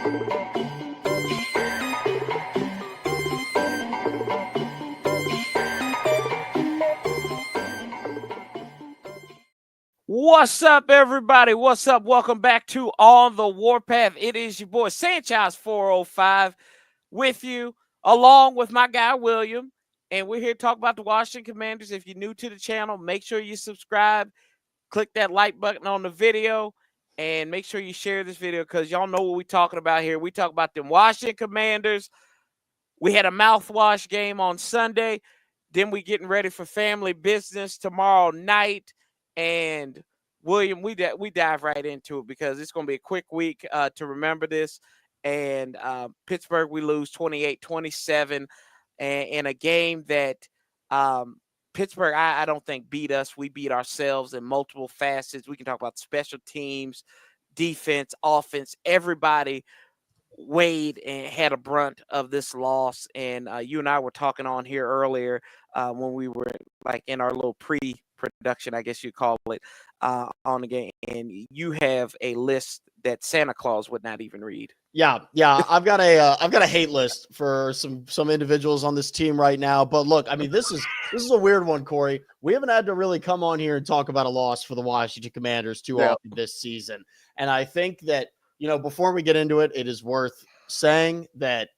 What's up, everybody? What's up? Welcome back to On the Warpath. It is your boy Sanchez 405 with you, along with my guy William. And we're here to talk about the Washington Commanders. If you're new to the channel, make sure you subscribe, click that like button on the video, and make sure you share this video because y'all know what we're talking about here. We talk about them Washington Commanders. We had a mouthwash game on Sunday. Then we getting ready for family business tomorrow night. And William, we dive right into it because it's going to be a quick week to remember this. And Pittsburgh, we lose 28-27 in a game that Pittsburgh, I don't think beat us. We beat ourselves in multiple facets. We can talk about special teams, defense, offense. Everybody weighed and had a brunt of this loss. And you and I were talking on here earlier when we were like in our little pre-production, I guess you call it, on the game. And you have a list that Santa Claus would not even read. Yeah. I've got a hate list for some individuals on this team right now. But look, I mean, this is a weird one, Corey. We haven't had to really come on here and talk about a loss for the Washington Commanders too often this season. And I think that, before we get into it, it is worth saying that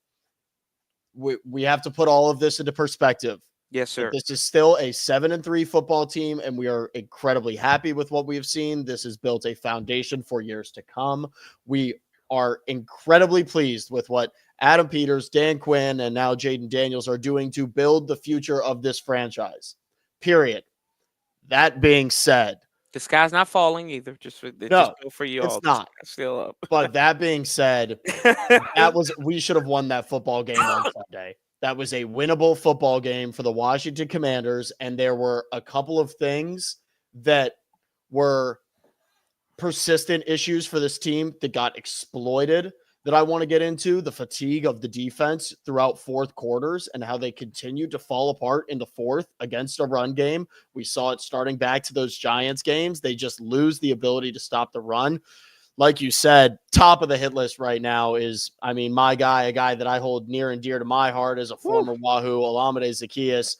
we have to put all of this into perspective. Yes, sir. This is still a 7-3 football team, and we are incredibly happy with what we have seen. This has built a foundation for years to come. We are incredibly pleased with what Adam Peters, Dan Quinn, and now Jaden Daniels are doing to build the future of this franchise. Period. That being said, the sky's not falling either. Just for you all. It's not. Still up. But that being said, we should have won that football game on Sunday. That was a winnable football game for the Washington Commanders, and there were a couple of things that were persistent issues for this team that got exploited that I want to get into. The fatigue of the defense throughout fourth quarters and how they continued to fall apart in the fourth against a run game. We saw it starting back to those Giants games. They just lose the ability to stop the run. Like you said, top of the hit list right now is, my guy, a guy that I hold near and dear to my heart as a former Wahoo, Olamide Zaccheaus.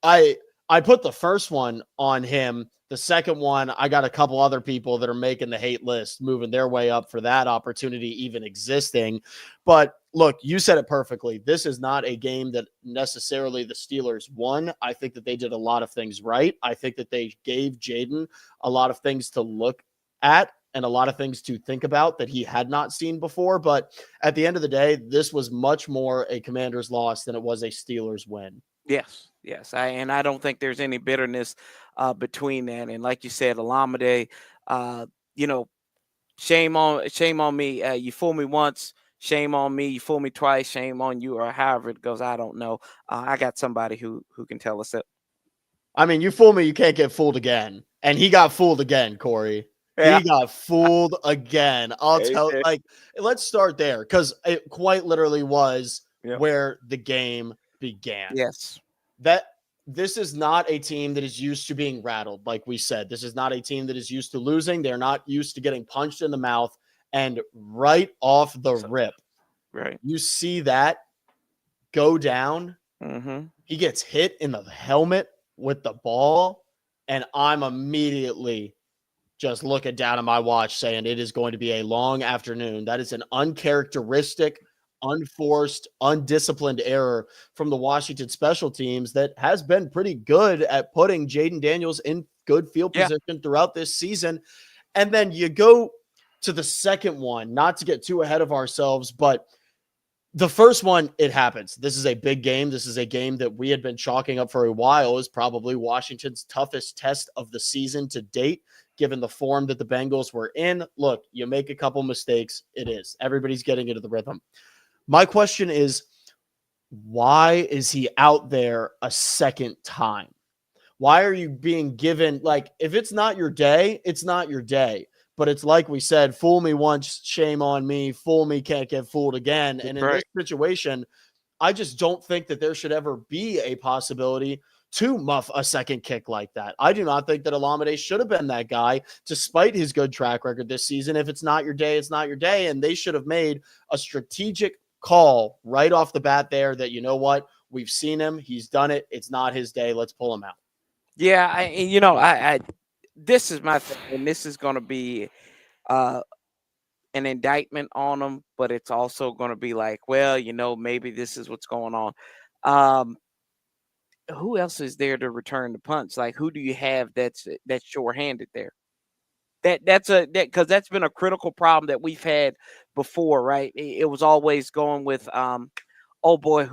I put the first one on him. The second one, I got a couple other people that are making the hate list, moving their way up for that opportunity even existing. But look, you said it perfectly. This is not a game that necessarily the Steelers won. I think that they did a lot of things right. I think that they gave Jaden a lot of things to look at and a lot of things to think about that he had not seen before. But at the end of the day, this was much more a Commanders loss than it was a Steelers win. Yes. I don't think there's any bitterness between that. And like you said, Olamide, shame on me. You fool me once, shame on me. You fool me twice, shame on you, or however it goes. I don't know. I got somebody who can tell us that. You fool me, you can't get fooled again. And he got fooled again, Corey. Yeah. He got fooled again. Let's start there because it quite literally was where the game began. Yes. That this is not a team that is used to being rattled. Like we said, this is not a team that is used to losing. They're not used to getting punched in the mouth. And right off the rip, right, you see that go down. Mm-hmm. He gets hit in the helmet with the ball. And I'm immediately just looking down at my watch saying it is going to be a long afternoon. That is an uncharacteristic, unforced, undisciplined error from the Washington special teams that has been pretty good at putting Jaden Daniels in good field position throughout this season. And then you go to the second one, not to get too ahead of ourselves, but the first one, it happens. This is a big game. This is a game that we had been chalking up for a while as probably Washington's toughest test of the season to date, given the form that the Bengals were in. Look, you make a couple mistakes. It is. Everybody's getting into the rhythm. My question is, why is he out there a second time? Why are you being given, if it's not your day, it's not your day. But it's like we said, fool me once, shame on me. Fool me, can't get fooled again. And in this situation, I just don't think that there should ever be a possibility to muff a second kick like that. I do not think that Olamide should have been that guy, despite his good track record this season. If it's not your day, it's not your day. And they should have made a strategic call right off the bat there that, you know what, we've seen him. He's done it. It's not his day. Let's pull him out. Yeah, I this is my thing, and this is going to be an indictment on him, but it's also going to be like, well, maybe this is what's going on. Who else is there to return the punts? Like, who do you have that's sure-handed there? Because that's been a critical problem that we've had before, right? It was always going with oh boy,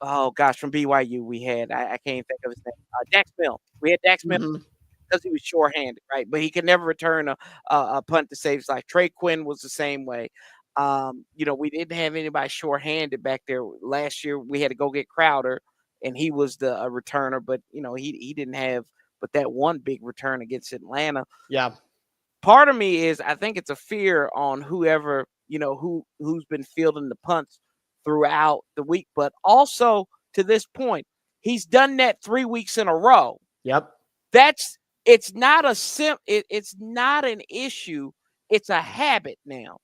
oh gosh, from BYU we had I can't think of his name. Dax Milne. We had Dax Milne because he was short-handed, right? But he could never return a punt to saves. Like Trey Quinn was the same way. We didn't have anybody short-handed back there. Last year we had to go get Crowder, and he was the returner, but he didn't have but that one big return against Atlanta. Yeah. Part of me is I think it's a fear on whoever, who's been fielding the punts throughout the week, but also to this point, he's done that 3 weeks in a row. Yep. It's not it's not an issue. It's a habit now.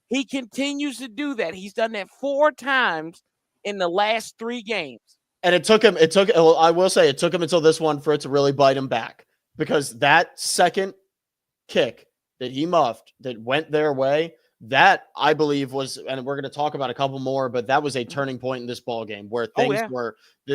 He continues to do that. He's done that 4 times in the last 3 games. And I will say it took him until this one for it to really bite him back, because that second kick that he muffed that went their way, that I believe was, and we're going to talk about a couple more, but that was a turning point in this ball game where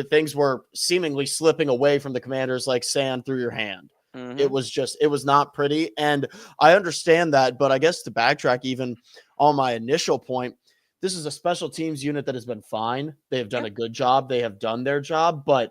things were seemingly slipping away from the Commanders like sand through your hand. Mm-hmm. It was not pretty. And I understand that, but I guess to backtrack even on my initial point, this is a special teams unit that has been fine. They have done a good job. They have done their job, but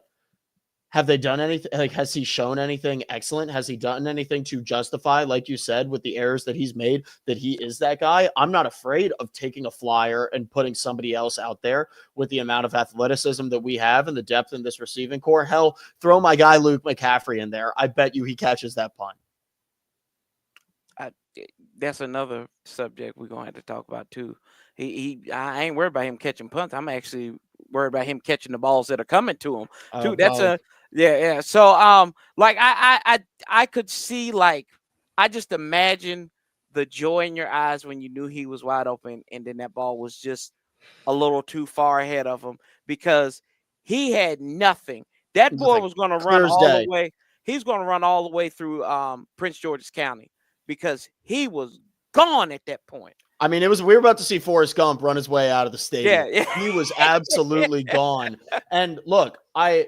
have they done anything? Like, has he shown anything excellent? Has he done anything to justify, like you said, with the errors that he's made, that he is that guy? I'm not afraid of taking a flyer and putting somebody else out there with the amount of athleticism that we have and the depth in this receiving core. Hell, throw my guy Luke McCaffrey in there. I bet you he catches that punt. That's another subject we're going to have to talk about too. I ain't worried about him catching punts. I'm actually worried about him catching the balls that are coming to him too. That's yeah. So like I could see, like, I just imagine the joy in your eyes when you knew he was wide open, and then that ball was just a little too far ahead of him because he had nothing. That boy was going to run all the way. He's going to run all the way through Prince George's County, because he was gone at that point. I mean, we were about to see Forrest Gump run his way out of the stadium. Yeah. He was absolutely gone. And look, Luke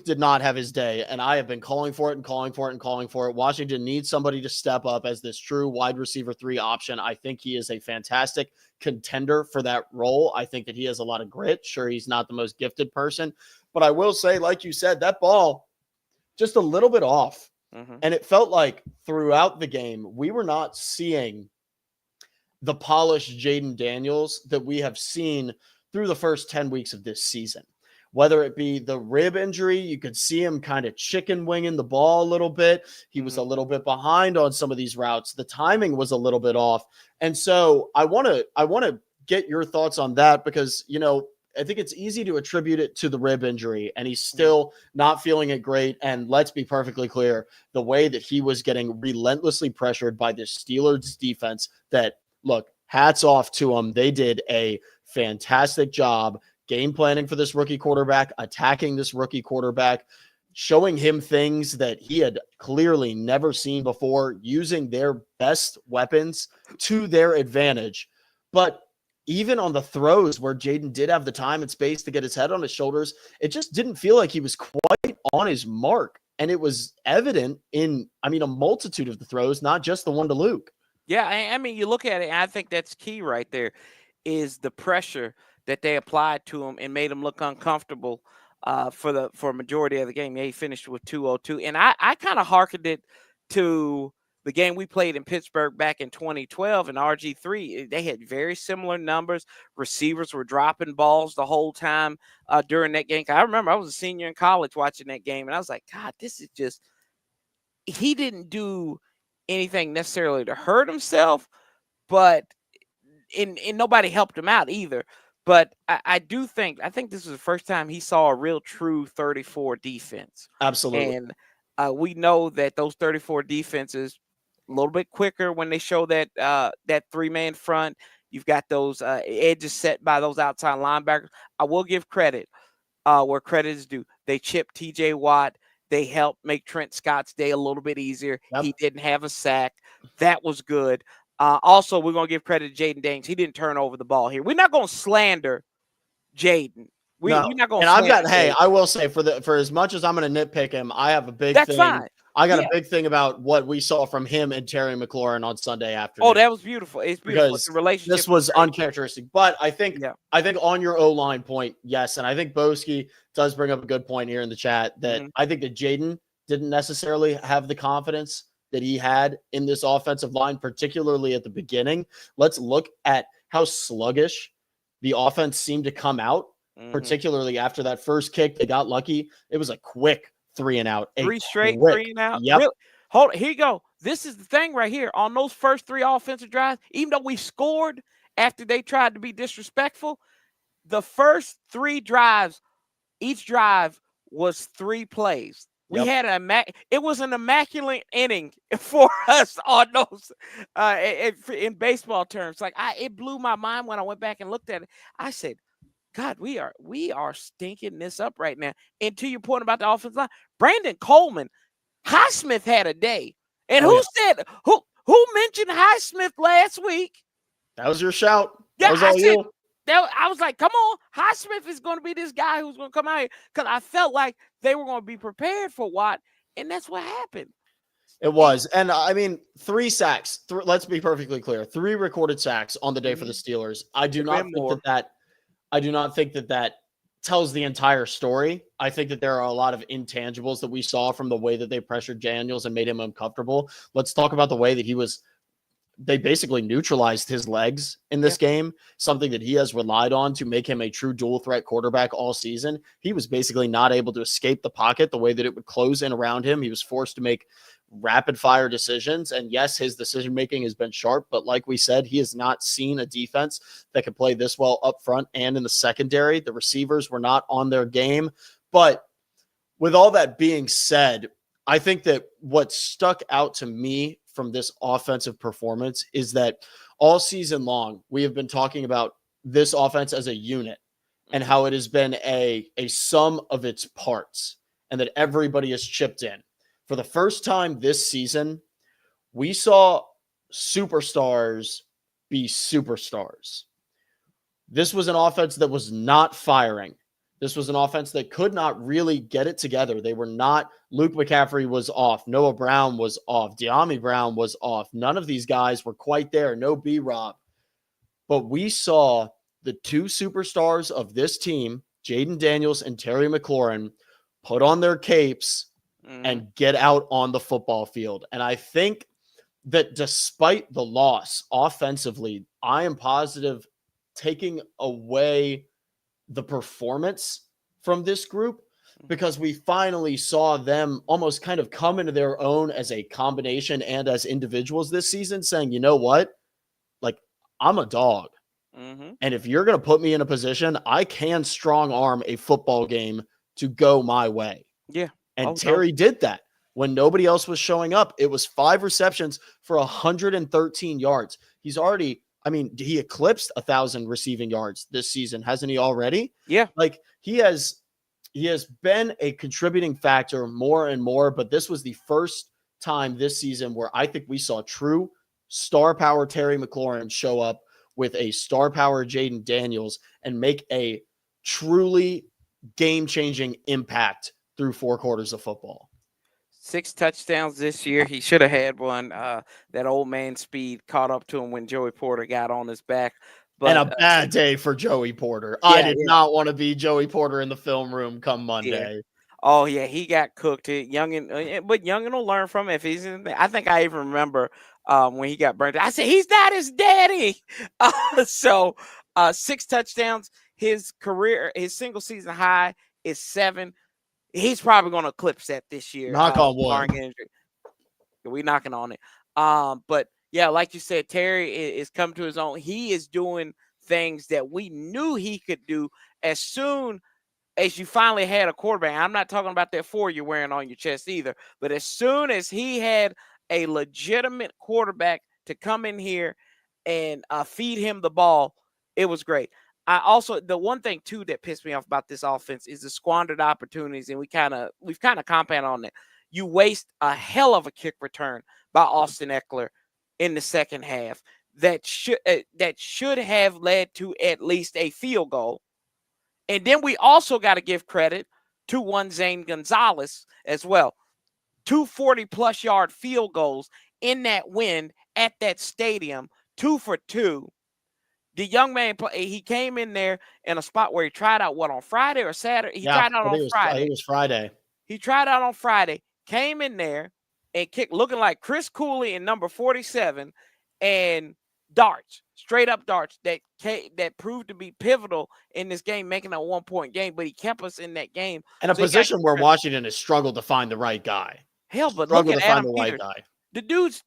did not have his day, and I have been calling for it. Washington needs somebody to step up as this true wide receiver 3 option. I think he is a fantastic contender for that role. I think that he has a lot of grit. Sure, he's not the most gifted person, but I will say, like you said, that ball just a little bit off. Mm-hmm. And it felt like throughout the game, we were not seeing the polished Jaden Daniels that we have seen through the first 10 weeks of this season. Whether it be the rib injury, you could see him kind of chicken winging the ball a little bit. He was a little bit behind on some of these routes. The timing was a little bit off. And so I want to get your thoughts on that, because, I think it's easy to attribute it to the rib injury, and he's still not feeling it great. And let's be perfectly clear, the way that he was getting relentlessly pressured by this Steelers defense, that, look, hats off to them. They did a fantastic job game planning for this rookie quarterback, attacking this rookie quarterback, showing him things that he had clearly never seen before, using their best weapons to their advantage. But even on the throws where Jaden did have the time and space to get his head on his shoulders, it just didn't feel like he was quite on his mark. And it was evident in, a multitude of the throws, not just the one to Luke. Yeah, you look at it, and I think that's key right there, is the pressure that they applied to him and made him look uncomfortable for a majority of the game. Yeah, he finished with 202. And I kind of hearkened it to the game we played in Pittsburgh back in 2012 in RG3. They had very similar numbers. Receivers were dropping balls the whole time during that game. I remember I was a senior in college watching that game, and I was like, God, this is just – he didn't do anything necessarily to hurt himself, but and nobody helped him out either. But I think this was the first time he saw a real true 34 defense. Absolutely. And we know that those 34 defenses a little bit quicker when they show that three-man front. You've got those edges set by those outside linebackers. I will give credit where credit is due. They chipped TJ Watt. They helped make Trent Scott's day a little bit easier. Yep. He didn't have a sack. That was good. Also, we're going to give credit to Jaden Daniels. He didn't turn over the ball here. We're not going to slander Jaden. We're not going to slander Jaden. I will say for as much as I'm going to nitpick him, I have a big That's thing. fine. I got a big thing about what we saw from him and Terry McLaurin on Sunday afternoon. Oh, that was beautiful. It's beautiful. Because the relationship. This was uncharacteristic. But I think on your O-line point, yes. And I think Boski does bring up a good point here in the chat that I think that Jaden didn't necessarily have the confidence that he had in this offensive line, particularly at the beginning. Let's look at how sluggish the offense seemed to come out, particularly after that first kick. They got lucky. It was a quick 3 and out. 3 straight 3 and out. Yep. Really? Hold on. Here you go. This is the thing right here. On those first 3 offensive drives, even though we scored after they tried to be disrespectful, the first 3 drives, each drive was 3 plays. We had it was an immaculate inning for us on those in baseball terms. Like it blew my mind when I went back and looked at it. I said, God, we are stinking this up right now. And to your point about the offensive line, Brandon Coleman, Highsmith had a day. And who mentioned Highsmith last week? That was your shout. Yeah, I was like, come on, Highsmith is going to be this guy who's going to come out here, because I felt like they were going to be prepared for Watt, and that's what happened. It was. And I mean, 3 sacks. Let's be perfectly clear. 3 recorded sacks on the day for the Steelers. I do not think that tells the entire story. I think that there are a lot of intangibles that we saw from the way that they pressured Daniels and made him uncomfortable. Let's talk about the way that they basically neutralized his legs in this game, something that he has relied on to make him a true dual threat quarterback all season. He was basically not able to escape the pocket the way that it would close in around him. He was forced to make rapid fire decisions. And yes, his decision making has been sharp, but like we said, he has not seen a defense that can play this well up front and in the secondary. The receivers were not on their game. But with all that being said, I think that what stuck out to me from this offensive performance is that all season long, we have been talking about this offense as a unit and how it has been a sum of its parts and that everybody has chipped in. For the first time this season, we saw superstars be superstars. This was an offense that was not firing. This was an offense that could not really get it together. They were not. Luke McCaffrey was off. Noah Brown was off. De'Ami Brown was off. None of these guys were quite there. No B-Rob. But we saw the 2 superstars of this team, Jaden Daniels and Terry McLaurin, put on their capes and get out on the football field. And I think that despite the loss offensively, I am positive taking away the performance from this group, because we finally saw them almost kind of come into their own as a combination and as individuals this season, saying, you know what, like, I'm a dog. And if you're going to put me in a position, I can strong arm a football game to go my way. Yeah. And Terry did that when nobody else was showing up. It was 5 receptions for 113 yards. He's already, he eclipsed 1,000 receiving yards this season, hasn't he already? Yeah. Like he has been a contributing factor more and more, but this was the first time this season where I think we saw true star power Terry McLaurin show up with a star power Jaden Daniels and make a truly game-changing impact through 4 quarters of football. 6 touchdowns this year. He should have had one. That old man speed caught up to him when Joey Porter got on his back. But, and a bad day for Joey Porter. I did not want to be Joey Porter in the film room come Monday. Yeah. Oh, yeah, he got cooked. But Youngin will learn from it if he's in there. I think I even remember when he got burnt. I said, he's not his daddy. 6 touchdowns. His single season high is 7. He's probably going to eclipse that this year. Knock on wood. We're knocking on it. But yeah, like you said, Terry is come to his own. He is doing things that we knew he could do as soon as you finally had a quarterback. I'm not talking about that 4 you're wearing on your chest either, but as soon as he had a legitimate quarterback to come in here and feed him the ball, it was great. The one thing too that pissed me off about this offense is the squandered opportunities, and we've kind of compounded on that. You waste a hell of a kick return by Austin Eckler in the second half that should have led to at least a field goal. And then we also got to give credit to one Zane Gonzalez as well. 240-plus yard field goals in that wind at that stadium, 2 for 2. The young man, he came in there in a spot where he tried out on Friday or Saturday? He tried out on Friday. I think it was Friday. He tried out on Friday, came in there and kicked looking like Chris Cooley in number 47 and darts, straight up darts that proved to be pivotal in this game, making a 1-point game, but he kept us in that game. And a position where Washington has struggled to find the right guy. Hell, but look at Adam Peters. The dude's,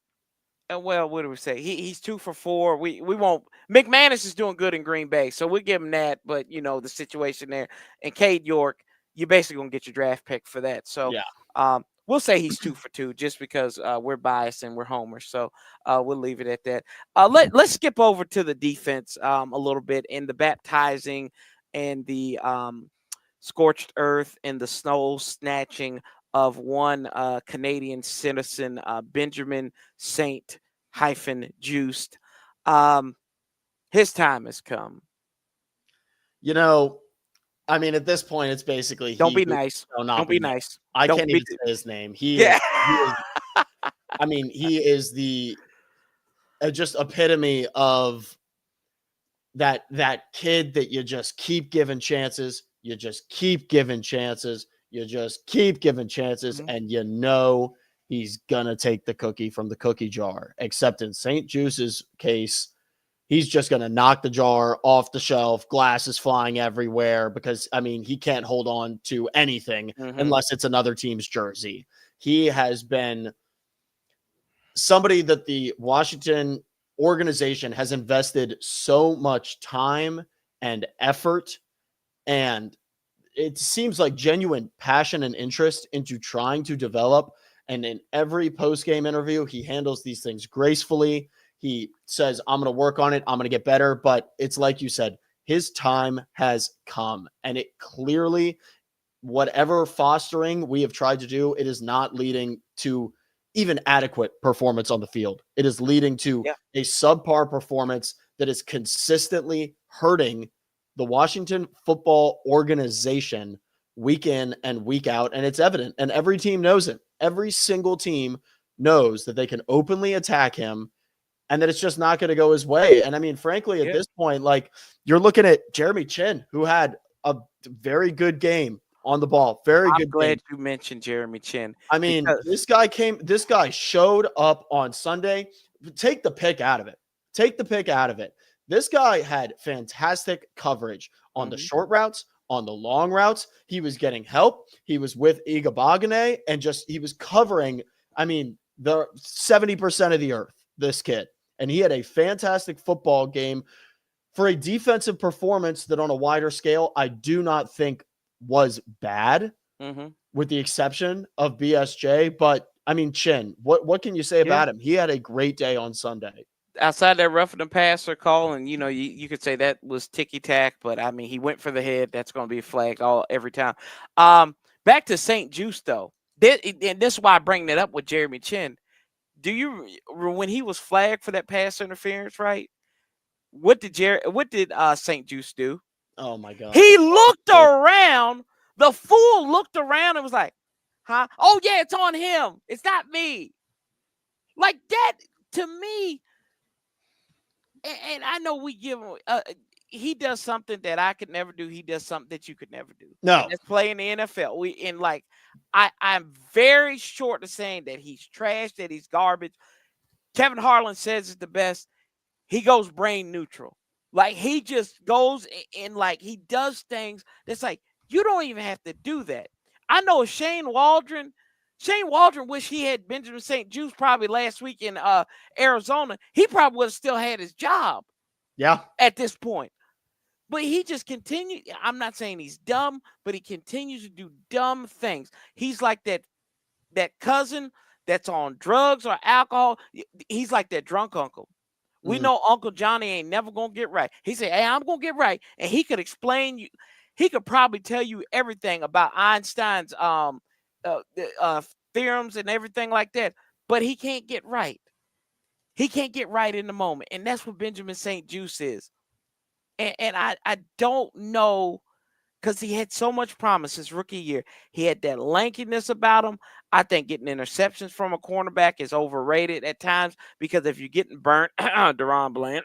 well, what do we say? He's 2 for 4. We won't. McManus is doing good in Green Bay, so we'll give him that. But the situation there, and Cade York, you're basically gonna get your draft pick for that. So yeah. We'll say he's 2 for 2 just because we're biased and we're homers. So we'll leave it at that. Let's skip over to the defense a little bit, and the baptizing and the scorched earth and the snow snatching of one Canadian citizen, Benjamin Saint Juiced. His time has come. I mean, at this point, it's basically don't be nice. Don't be nice. I can't even say his name. He is, I mean, he is the just epitome of that kid that you just keep giving chances. You just keep giving chances. You just keep giving chances, and he's gonna take the cookie from the cookie jar. Except in St. Juice's case, he's just gonna knock the jar off the shelf, glasses flying everywhere, because he can't hold on to anything unless it's another team's jersey. He has been somebody that the Washington organization has invested so much time and effort, and it seems like genuine passion and interest into trying to develop. And in every post-game interview, he handles these things gracefully. He says, I'm going to work on it. I'm going to get better. But it's like you said, his time has come. And it clearly, whatever fostering we have tried to do, it is not leading to even adequate performance on the field. It is leading to a subpar performance that is consistently hurting the Washington football organization week in and week out. And it's evident. And every team knows it. Every single team knows that they can openly attack him and that it's just not going to go his way. And frankly, at this point, you're looking at Jeremy Chin, who had a very good game on the ball. I'm glad you mentioned Jeremy Chin. This guy showed up on Sunday. Take the pick out of it. This guy had fantastic coverage on the short routes, on the long routes. He was getting help. He was with Igabagane, and he was covering, the 70% of the earth, this kid. And he had a fantastic football game for a defensive performance that on a wider scale, I do not think was bad, with the exception of BSJ. But Chin, what can you say about him? He had a great day on Sunday. Outside that roughing the passer call, and you could say that was ticky tack, but he went for the head. That's going to be a flag every time. Back to St. Juice though, and this is why I bring that up with Jeremy Chin. When he was flagged for that pass interference, right? What did St. Juice do? Oh my God! He looked around. The fool looked around and was like, "Huh? Oh yeah, it's on him. It's not me." Like that to me. And I know we give him. He does something that I could never do. He does something that you could never do. No, let's play in the NFL. I'm very short of saying that he's trash, that he's garbage. Kevin Harlan says it's the best. He goes brain neutral. He just goes and he does things that's you don't even have to do that. I know Shane Waldron wished he had Benjamin St. Juice probably last week in Arizona. He probably would have still had his job. Yeah. at this point. But he just continued. I'm not saying he's dumb, but he continues to do dumb things. He's like that cousin that's on drugs or alcohol. He's like that drunk uncle. We Mhm. know Uncle Johnny ain't never gonna get right. He said, "Hey, I'm gonna get right," and he could explain you. He could probably tell you everything about Einstein's uh, uh, theorems and everything like that. But he can't get right. He can't get right in the moment, and that's what Benjamin St. Juice is. And I don't know because he had so much promise his rookie year. He had that lankiness about him. I think getting interceptions from a cornerback is overrated at times because if you're getting burnt, Deron Bland,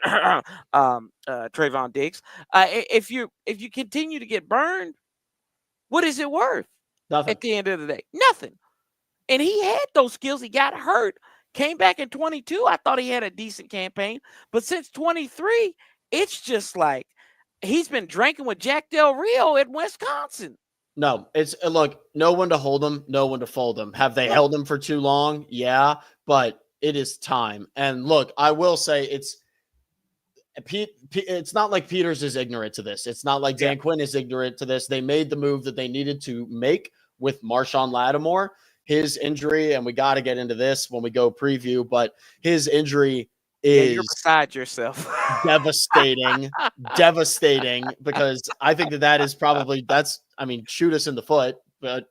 Trayvon Diggs, if you continue to get burned, what is it worth Nothing. at the end of the day? Nothing. And he had those skills. He got hurt, came back in 22. I thought he had a decent campaign, but since 23, it's just like he's been drinking with Jack Del Rio at Wisconsin. No, it's look, no one to hold him, no one to fold him. Have they No. held him for too long? Yeah, but it is time. And look, I will say it's not like Peters is ignorant to this. It's not like Dan Quinn is ignorant to this. They made the move that they needed to make with Marshawn Lattimore. His injury, and we got to get into this when we go preview, but his injury you're is beside yourself. devastating, devastating, because I think that is probably, shoot us in the foot, but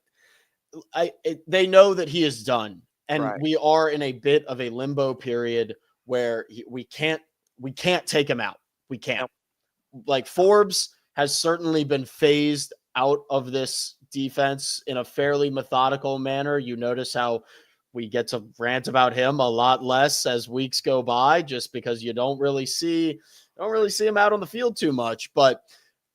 they know that he is done. And Right. we are in a bit of a limbo period where we can't take him out. We can't. Nope. Like Forbes has certainly been phased out of this defense in a fairly methodical manner. You notice how we get to rant about him a lot less as weeks go by, just because you don't really see him out on the field too much. But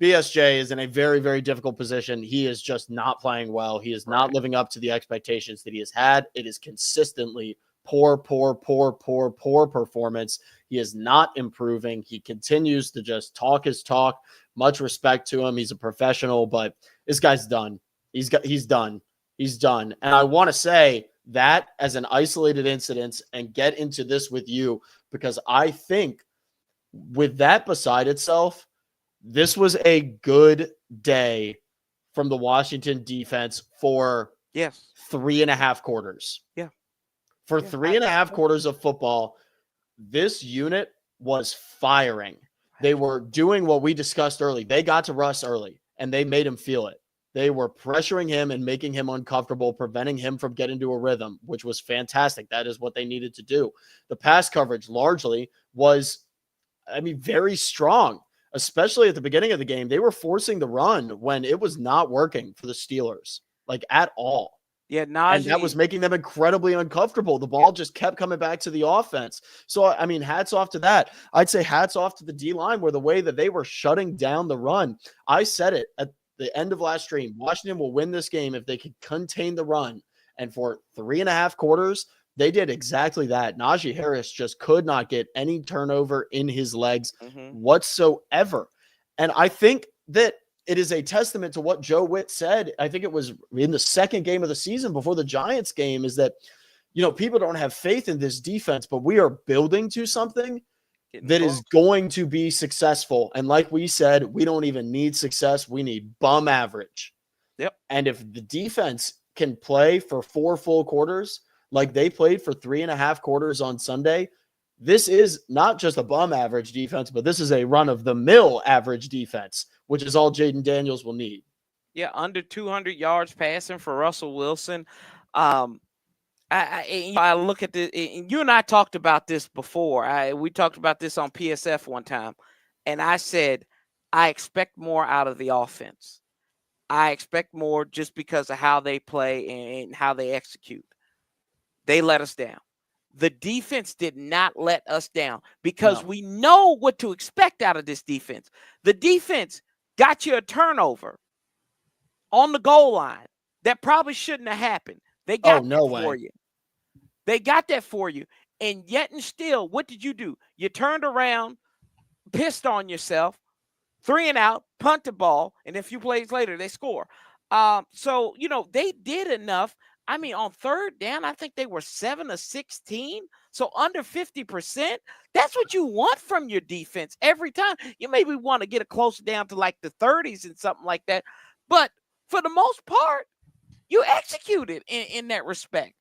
BSJ is in a very, very difficult position. He is just not playing well. He is not living up to the expectations that he has had. It is consistently poor performance. He is not improving. He continues to just talk his talk. Much respect to him. He's a professional, but this guy's done. He's done. He's done. And I want to say that as an isolated incident and get into this with you, because I think with that beside itself, this was a good day from the Washington defense for 3.5 quarters. Yeah. For 3.5 quarters of football, this unit was firing. They were doing what we discussed early. They got to Russ early, and they made him feel it. They were pressuring him and making him uncomfortable, preventing him from getting to a rhythm, which was fantastic. That is what they needed to do. The pass coverage largely was, very strong, especially at the beginning of the game. They were forcing the run when it was not working for the Steelers, like at all. Yeah, Najee. And that was making them incredibly uncomfortable. The ball just kept coming back to the offense. So, hats off to that. I'd say hats off to the D-line, where the way that they were shutting down the run. I said it at the end of last stream. Washington will win this game if they can contain the run. And for 3.5 quarters, they did exactly that. Najee Harris just could not get any turnover in his legs whatsoever. And I think that it is a testament to what Joe Witt said. I think it was in the second game of the season before the Giants game, is that, people don't have faith in this defense, but we are building to something that is going to be successful. And like we said, we don't even need success. We need bum average. Yep. And if the defense can play for 4 full quarters, like they played for 3.5 quarters on Sunday, this is not just a bum average defense, but this is a run of the mill average defense, which is all Jaden Daniels will need. Yeah, under 200 yards passing for Russell Wilson. I look at this, and you and I talked about this before. We talked about this on PSF one time, and I said I expect more out of the offense. I expect more just because of how they play and how they execute. They let us down. The defense did not let us down because we know what to expect out of this defense. The defense got you a turnover on the goal line that probably shouldn't have happened. They got for you. They got that for you. And yet and still, what did you do? You turned around, pissed on yourself, 3 and out, punt the ball, and a few plays later, they score. So, they did enough. On third down, I think they were 7 of 16. So under 50%, that's what you want from your defense every time. You maybe want to get it closer down to like the 30s and something like that. But for the most part, you executed in that respect.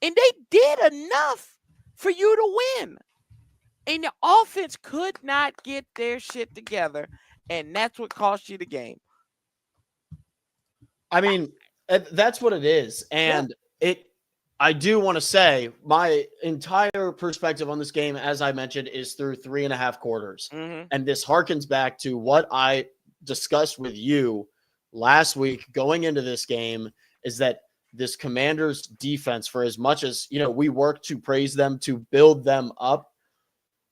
And they did enough for you to win. And the offense could not get their shit together. And that's what cost you the game. I mean, that's what it is. And I do want to say my entire perspective on this game, as I mentioned, is through 3.5 quarters. Mm-hmm. And this harkens back to what I discussed with you last week going into this game, is that this Commanders defense, for as much as, we work to praise them, to build them up,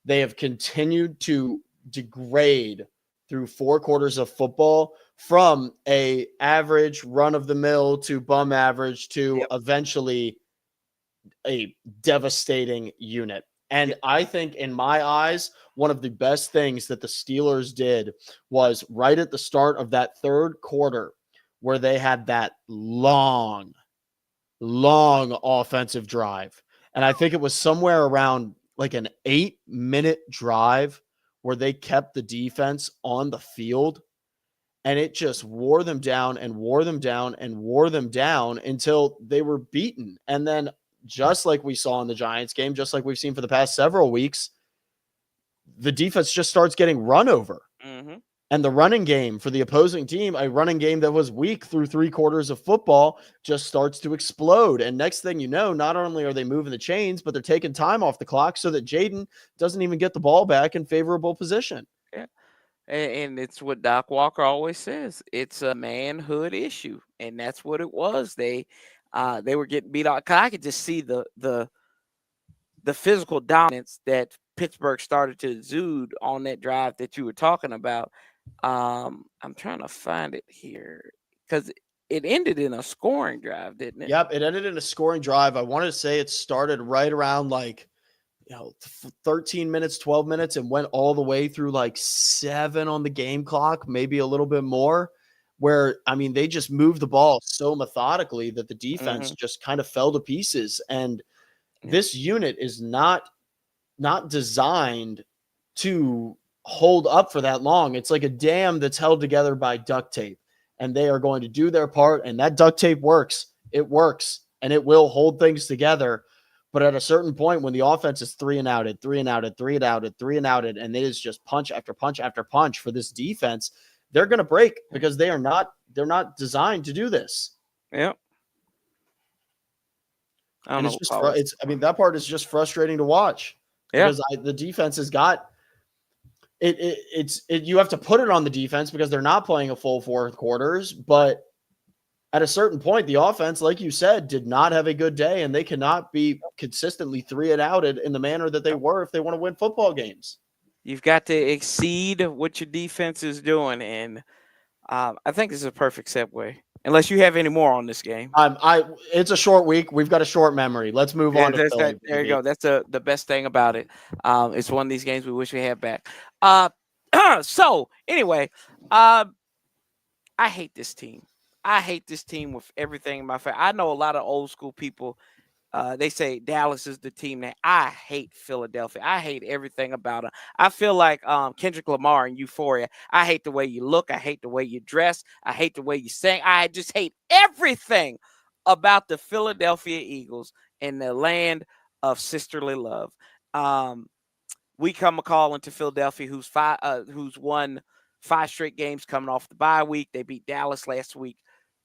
they have continued to degrade through 4 quarters of football, from a average run of the mill to bum average to eventually a devastating unit. And I think, in my eyes, one of the best things that the Steelers did was right at the start of that 3rd quarter, where they had that long offensive drive. And I think it was somewhere around like an 8-minute drive where they kept the defense on the field, and it just wore them down and wore them down and wore them down until they were beaten. And then, just like we saw in the Giants game, just like we've seen for the past several weeks, the defense just starts getting run over. Mm-hmm. And the running game for the opposing team, a running game that was weak through 3 quarters of football, just starts to explode. And next thing you know, not only are they moving the chains, but they're taking time off the clock so that Jaden doesn't even get the ball back in favorable position. Yeah. And it's what Doc Walker always says. It's a manhood issue. And that's what it was. They were getting beat out. I could just see the physical dominance that Pittsburgh started to exude on that drive that you were talking about. I'm trying to find it here because it ended in a scoring drive, didn't it? Yep, it ended in a scoring drive. I want to say it started right around 13 minutes, 12 minutes, and went all the way through 7 on the game clock, maybe a little bit more, where, they just moved the ball so methodically that the defense just kind of fell to pieces. And this unit is not designed to hold up for that long. It's like a dam that's held together by duct tape, and they are going to do their part, and that duct tape works. It works, and it will hold things together. But at a certain point, when the offense is 3 and outed, and it is just punch after punch after punch for this defense, they're going to break, because they're not designed to do this. Yep. And it's just, that part is just frustrating to watch. Yeah. Because the defense has got it. You have to put it on the defense because they're not playing a full 4 quarters. But at a certain point, the offense, like you said, did not have a good day, and they cannot be consistently 3 and outed in the manner that they were if they want to win football games. You've got to exceed what your defense is doing, and I think this is a perfect segue. Unless you have any more on this game. It's a short week. We've got a short memory. Let's move on to Philly. There you go. That's the best thing about it. It's one of these games we wish we had back. So anyway, I hate this team. I hate this team with everything in my face. I know a lot of old school people. They say Dallas is the team that I hate. Philadelphia. I hate everything about it. I feel like Kendrick Lamar in Euphoria. I hate the way you look. I hate the way you dress. I hate the way you sing. I just hate everything about the Philadelphia Eagles in the land of sisterly love. We come a call into Philadelphia, who's won 5 straight games coming off the bye week. They beat Dallas last week,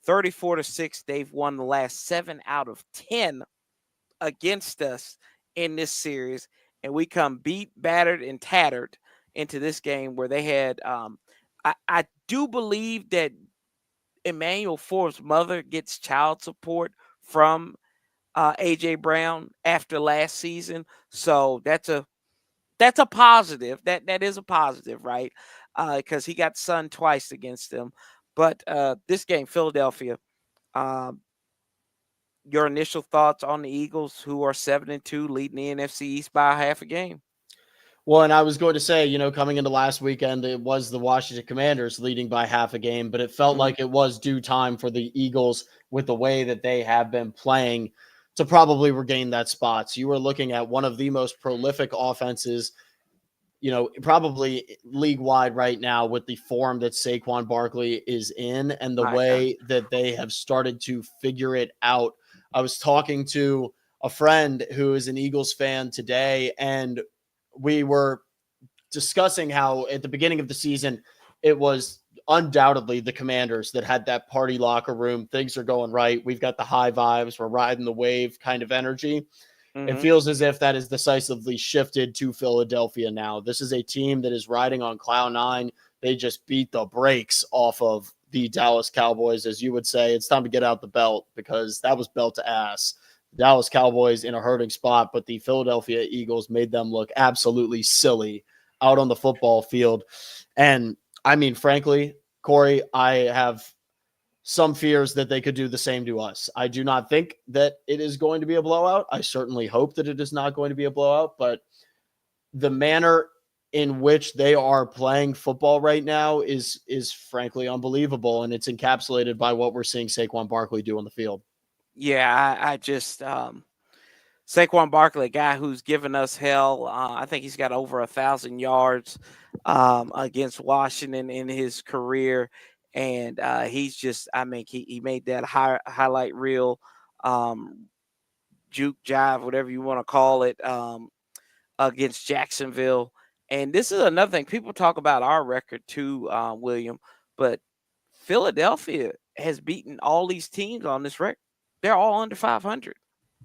34-6. They've won the last 7 out of 10 against us in this series, and we come beat, battered, and tattered into this game where they had I do believe that Emmanuel Forbes' mother gets child support from AJ Brown after last season, so that's a positive. That is a positive, right? Because he got sunned twice against them. But this game, Philadelphia, your initial thoughts on the Eagles, who are 7-2, leading the NFC East by a half a game? Well, and I was going to say, coming into last weekend, it was the Washington Commanders leading by half a game, but it felt like it was due time for the Eagles with the way that they have been playing to probably regain that spot. So you were looking at one of the most prolific offenses, probably league wide right now with the form that Saquon Barkley is in and the My God. way that they have started to figure it out. I was talking to a friend who is an Eagles fan today, and we were discussing how at the beginning of the season, it was undoubtedly the Commanders that had that party locker room. Things are going right. We've got the high vibes. We're riding the wave kind of energy. It feels as if that is decisively shifted to Philadelphia now. This is a team that is riding on cloud nine. They just beat the brakes off of the Dallas Cowboys, as you would say. It's time to get out the belt because that was belt to ass. The Dallas Cowboys in a hurting spot, but the Philadelphia Eagles made them look absolutely silly out on the football field. And I mean, frankly, Corey, I have some fears that they could do the same to us. I do not think that it is going to be a blowout. I certainly hope that it is not going to be a blowout, but the manner in which they are playing football right now is frankly unbelievable, and it's encapsulated by what we're seeing Saquon Barkley do on the field. Yeah, I just Saquon Barkley, a guy who's given us hell. I think he's got over 1,000 yards against Washington in his career. And he's just, I mean, he made that highlight reel, juke jive, whatever you want to call it, against Jacksonville. And this is another thing. People talk about our record too, William, but Philadelphia has beaten all these teams on this record. They're all under 500.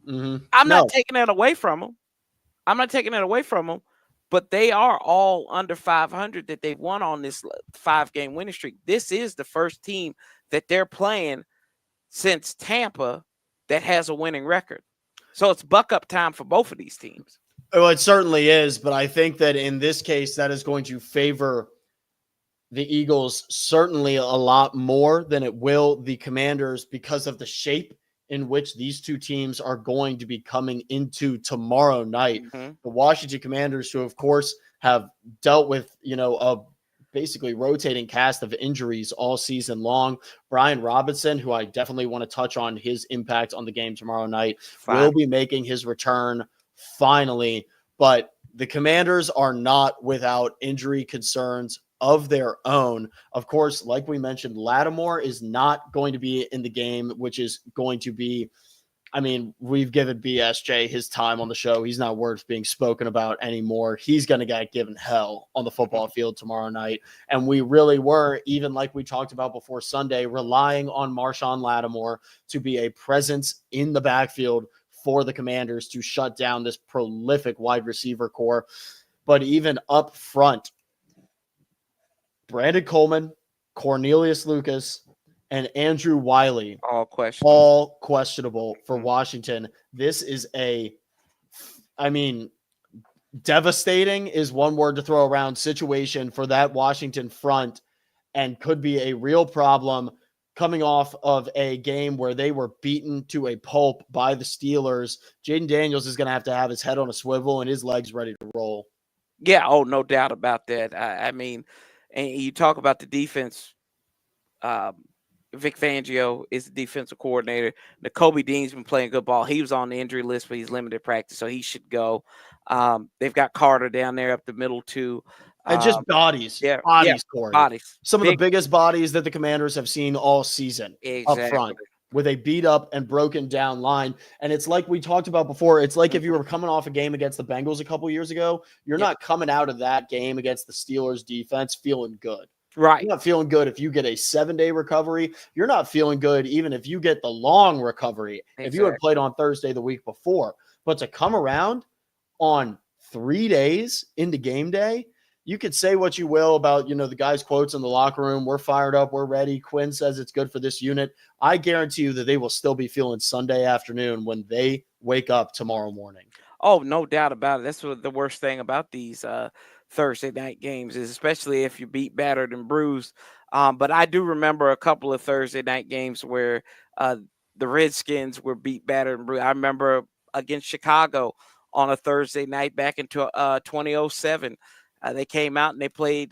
I'm not taking that away from them. I'm not taking it away from them, but they are all under 500 that they've won on this 5-game winning streak. This is the first team that they're playing since Tampa that has a winning record. So it's buck up time for both of these teams. Oh, it certainly is, but I think that in this case, that is going to favor the Eagles certainly a lot more than it will the Commanders because of the shape in which these two teams are going to be coming into tomorrow night. The Washington Commanders, who of course have dealt with, a basically rotating cast of injuries all season long. Brian Robinson, who I definitely want to touch on his impact on the game tomorrow night, will be making his return finally. But the Commanders are not without injury concerns of their own. Of course, like we mentioned, Lattimore is not going to be in the game, which is going to be, I mean, we've given BSJ his time on the show. He's not worth being spoken about anymore. He's going to get given hell on the football field tomorrow night. And we really were, even like we talked about before Sunday, relying on Marshawn Lattimore to be a presence in the backfield for the Commanders to shut down this prolific wide receiver core. But even up front, Brandon Coleman, Cornelius Lucas, and Andrew Wiley, all questionable for Washington. This is devastating is one word to throw around situation for that Washington front, and could be a real problem coming off of a game where they were beaten to a pulp by the Steelers. Jaden Daniels is going to have his head on a swivel and his legs ready to roll. Yeah, no doubt about that. I mean, and you talk about the defense. Vic Fangio is the defensive coordinator. Nakobe Dean's been playing good ball. He was on the injury list, but he's limited practice, so he should go. They've got Carter down there up the middle too. And just bodies. Corey. Bodies. Some of the biggest bodies that the Commanders have seen all season up front, with a beat up and broken down line. And it's like we talked about before. It's like if you were coming off a game against the Bengals a couple years ago, you're not coming out of that game against the Steelers defense feeling good. Right. You're not feeling good if you get a 7-day recovery. You're not feeling good even if you get the long recovery. If you had played on Thursday the week before. But to come around on 3 days into game day, you could say what you will about, the guys' quotes in the locker room. We're fired up. We're ready. Quinn says it's good for this unit. I guarantee you that they will still be feeling Sunday afternoon when they wake up tomorrow morning. Oh, no doubt about it. That's what the worst thing about these Thursday night games is, especially if you beat battered and bruised. But I do remember a couple of Thursday night games where the Redskins were beat battered and bruised. I remember against Chicago on a Thursday night back in 2007. They came out and they played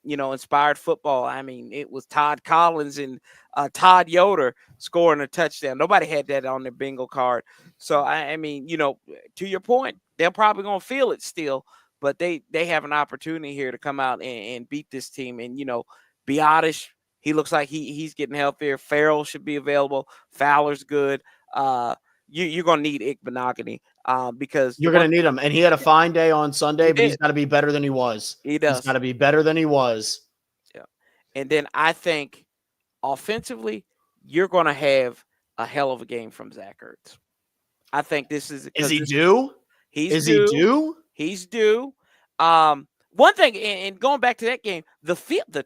inspired football. I mean, it was Todd Collins and Todd Yoder scoring a touchdown. Nobody had that on their bingo card. So I mean, to your point, they're probably gonna feel it still, but they have an opportunity here to come out and beat this team. And Biotish, he looks like he's getting healthier. Farrell should be available. Fowler's good. You're gonna need Igbenogany because You're going to need him. And he had a fine day on Sunday, but he's did. got to be better than he was. He He's does. got to be better than he was. Yeah. And then I think offensively, you're going to have a hell of a game from Zach Ertz. I think this is Is he due? He's Is due. he due? He's due. One thing, and going back to that game, the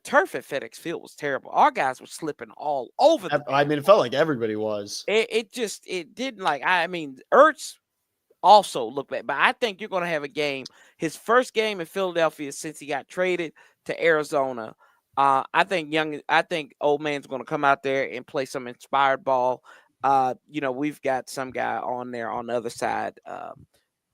turf at FedEx Field was terrible. Our guys were slipping all over. I mean, it felt like everybody was. It didn't I mean, Ertz also look bad, but I think you're going to have a game. His first game in Philadelphia since he got traded to Arizona. I think old man's going to come out there and play some inspired ball. We've got some guy on there on the other side.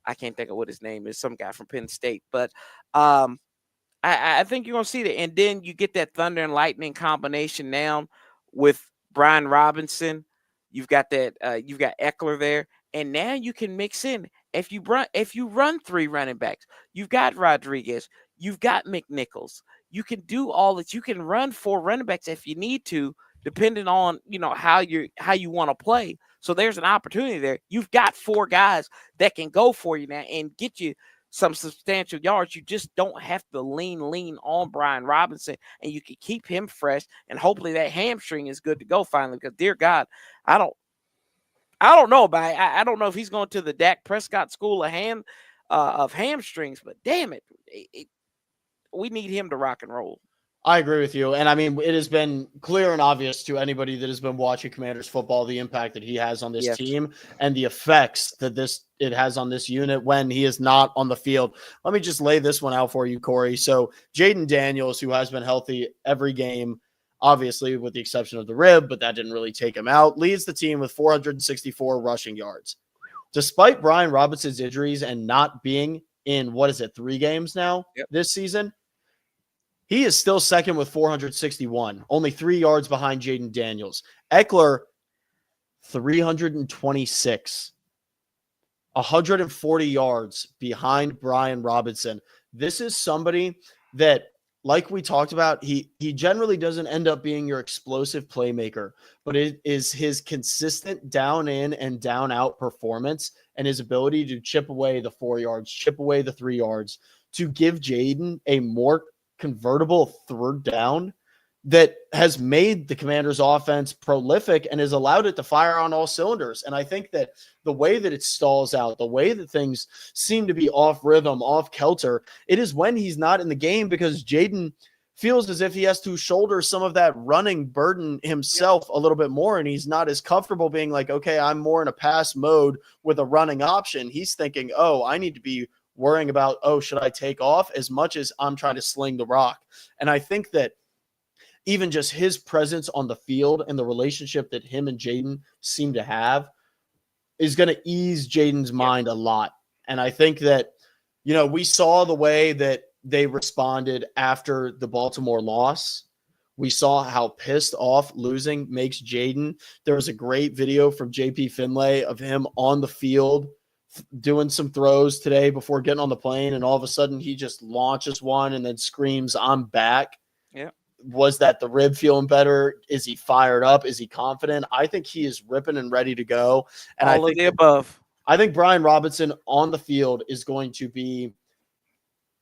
I can't think of what his name is. Some guy from Penn State, but I think you're going to see that. And then you get that thunder and lightning combination now with Brian Robinson. You've got that. You've got Eckler there, and now you can mix in. If you run three running backs, you've got Rodriguez, you've got McNichols. You can do all that. You can run four running backs if you need to, depending on how you want to play. So there's an opportunity there. You've got four guys that can go for you now and get you some substantial yards. You just don't have to lean on Brian Robinson, and you can keep him fresh. And hopefully that hamstring is good to go finally. Because dear God, I don't know about it. I don't know if he's going to the Dak Prescott school of hamstrings, but damn it, we need him to rock and roll. I agree with you. And I mean, it has been clear and obvious to anybody that has been watching Commanders football, the impact that he has on this team and the effects that it has on this unit when he is not on the field. Let me just lay this one out for you, Corey. So Jaden Daniels, who has been healthy every game, obviously with the exception of the rib, but that didn't really take him out, leads the team with 464 rushing yards. Despite Brian Robinson's injuries and not being in, 3 games now this season, he is still second with 461, only 3 yards behind Jaden Daniels. Eckler, 326, 140 yards behind Brian Robinson. This is somebody that, like we talked about, he generally doesn't end up being your explosive playmaker, but it is his consistent down in and down out performance and his ability to chip away the 4 yards, chip away the 3 yards to give Jaden a more convertible third down that has made the Commanders offense prolific and has allowed it to fire on all cylinders. And I think that the way that it stalls out, the way that things seem to be off rhythm, off kilter, it is when he's not in the game because Jaden feels as if he has to shoulder some of that running burden himself a little bit more. And he's not as comfortable being like, okay, I'm more in a pass mode with a running option. He's thinking, oh, I need to be worrying about, should I take off, as much as I'm trying to sling the rock. And I think that even just his presence on the field and the relationship that him and Jaden seem to have is going to ease Jaden's mind a lot. And I think that, we saw the way that they responded after the Baltimore loss. We saw how pissed off losing makes Jaden. There was a great video from JP Finlay of him on the field doing some throws today before getting on the plane, and all of a sudden he just launches one and then screams, "I'm back." Yeah. Was that the rib feeling better? Is he fired up? Is he confident? I think he is ripping and ready to go. And all of the above. I think Brian Robinson on the field is going to be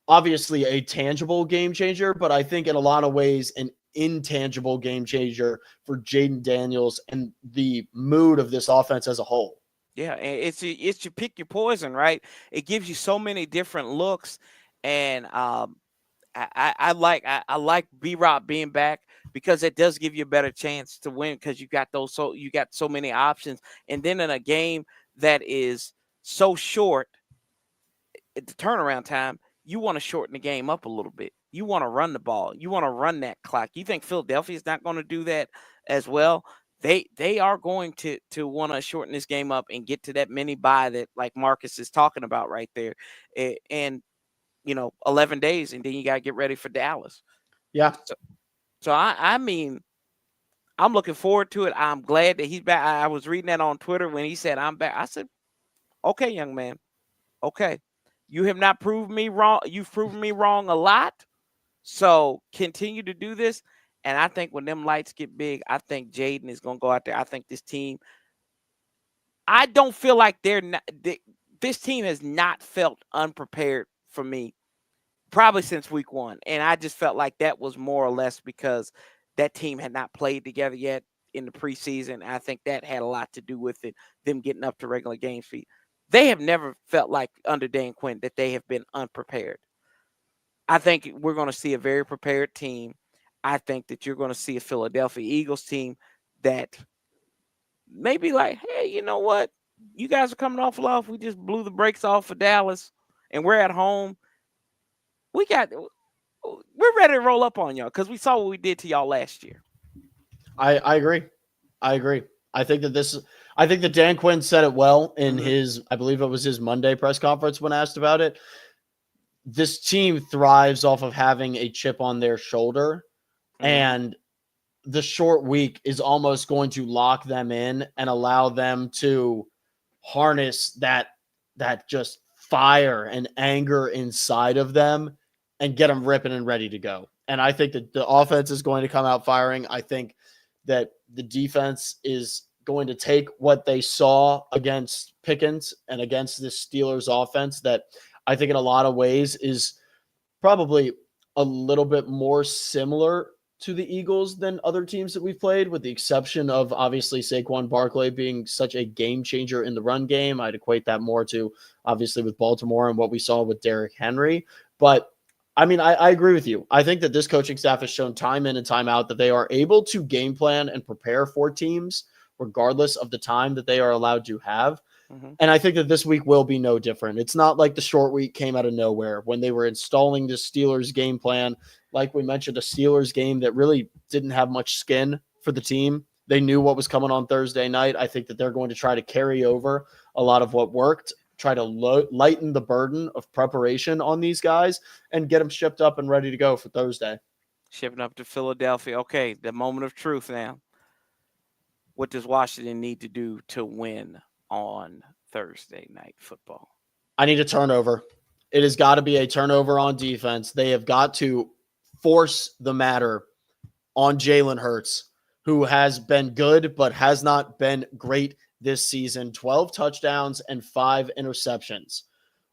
obviously a tangible game changer, but I think in a lot of ways an intangible game changer for Jaden Daniels and the mood of this offense as a whole. Yeah, it's you pick your poison, right? It gives you so many different looks, and I like B-Rob being back because it does give you a better chance to win because you got so many options, and then in a game that is so short, at the turnaround time, you want to shorten the game up a little bit. You want to run the ball. You want to run that clock. You think Philadelphia is not going to do that as well? They are going to want to shorten this game up and get to that mini bye that like Marcus is talking about right there. And 11 days, and then you got to get ready for Dallas. Yeah. So I mean, I'm looking forward to it. I'm glad that he's back. I was reading that on Twitter when he said I'm back. I said, okay, young man. Okay. You have not proved me wrong. You've proven me wrong a lot. So continue to do this. And I think when them lights get big, I think Jaden is going to go out there. I think this team, I don't feel like this team has not felt unprepared for me probably since week 1. And I just felt like that was more or less because that team had not played together yet in the preseason. I think that had a lot to do with it, them getting up to regular game speed. They have never felt like under Dan Quinn that they have been unprepared. I think we're going to see a very prepared team. I think that you're going to see a Philadelphia Eagles team that maybe like, hey, you know what? You guys are coming off love. We just blew the brakes off of Dallas, and we're at home. We're ready to roll up on y'all because we saw what we did to y'all last year. I agree. I think that Dan Quinn said it well in his, I believe it was his Monday press conference when asked about it. This team thrives off of having a chip on their shoulder, and the short week is almost going to lock them in and allow them to harness that just fire and anger inside of them and get them ripping and ready to go. And I think that the offense is going to come out firing. I think that the defense is going to take what they saw against Pickens and against the Steelers offense that I think in a lot of ways is probably a little bit more similar to the Eagles than other teams that we've played, with the exception of obviously Saquon Barkley being such a game changer in the run game. I'd equate that more to obviously with Baltimore and what we saw with Derrick Henry. But I mean, I agree with you. I think that this coaching staff has shown time in and time out that they are able to game plan and prepare for teams regardless of the time that they are allowed to have. And I think that this week will be no different. It's not like the short week came out of nowhere when they were installing the Steelers game plan. Like we mentioned, a Steelers game that really didn't have much skin for the team. They knew what was coming on Thursday night. I think that they're going to try to carry over a lot of what worked, try to lighten the burden of preparation on these guys and get them shipped up and ready to go for Thursday. Shipping up to Philadelphia. Okay, the moment of truth now. What does Washington need to do to win on Thursday night football? I need a turnover. It has got to be a turnover on defense. They have got to force the matter on Jalen Hurts, who has been good but has not been great this season. 12 touchdowns and 5 interceptions.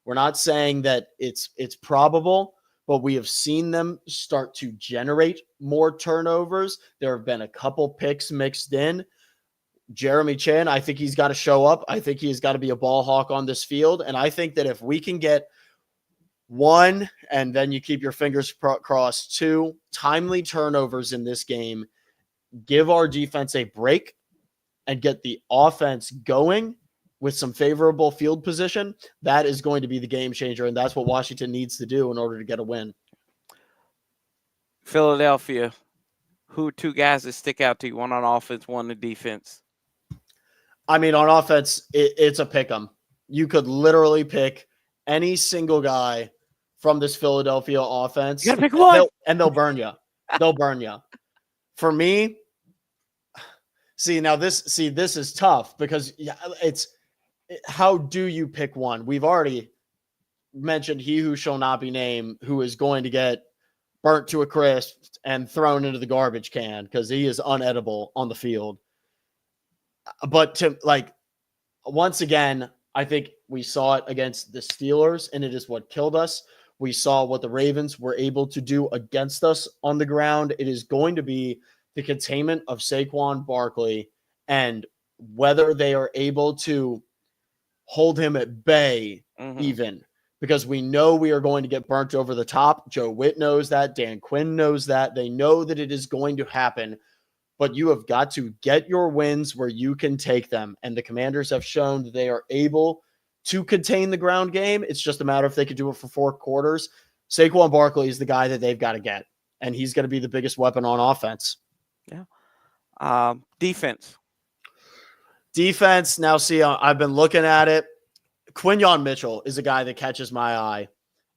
We're not saying that it's probable, but we have seen them start to generate more turnovers. There have been a couple picks mixed in. Jeremy Chin, I think he's got to show up. I think he's got to be a ball hawk on this field. And I think that if we can get 1, and then you keep your fingers crossed, 2 timely turnovers in this game, give our defense a break and get the offense going with some favorable field position, that is going to be the game changer. And that's what Washington needs to do in order to get a win. Philadelphia, who 2 guys that stick out to you? One on offense, one on defense. I mean, on offense, it's a pick 'em. You could literally pick any single guy from this Philadelphia offense. You gotta pick one. They'll burn you. They'll burn you. For me, this is tough because how do you pick one? We've already mentioned he who shall not be named, who is going to get burnt to a crisp and thrown into the garbage can because he is unedible on the field. But once again, I think we saw it against the Steelers, and it is what killed us. We saw what the Ravens were able to do against us on the ground. It is going to be the containment of Saquon Barkley and whether they are able to hold him at bay even, because we know we are going to get burnt over the top. Joe Witt knows that. Dan Quinn knows that. They know that it is going to happen. But you have got to get your wins where you can take them. And the Commanders have shown that they are able to contain the ground game. It's just a matter if they could do it for 4 quarters. Saquon Barkley is the guy that they've got to get. And he's going to be the biggest weapon on offense. Yeah. Defense. Now, see, I've been looking at it. Quinyon Mitchell is a guy that catches my eye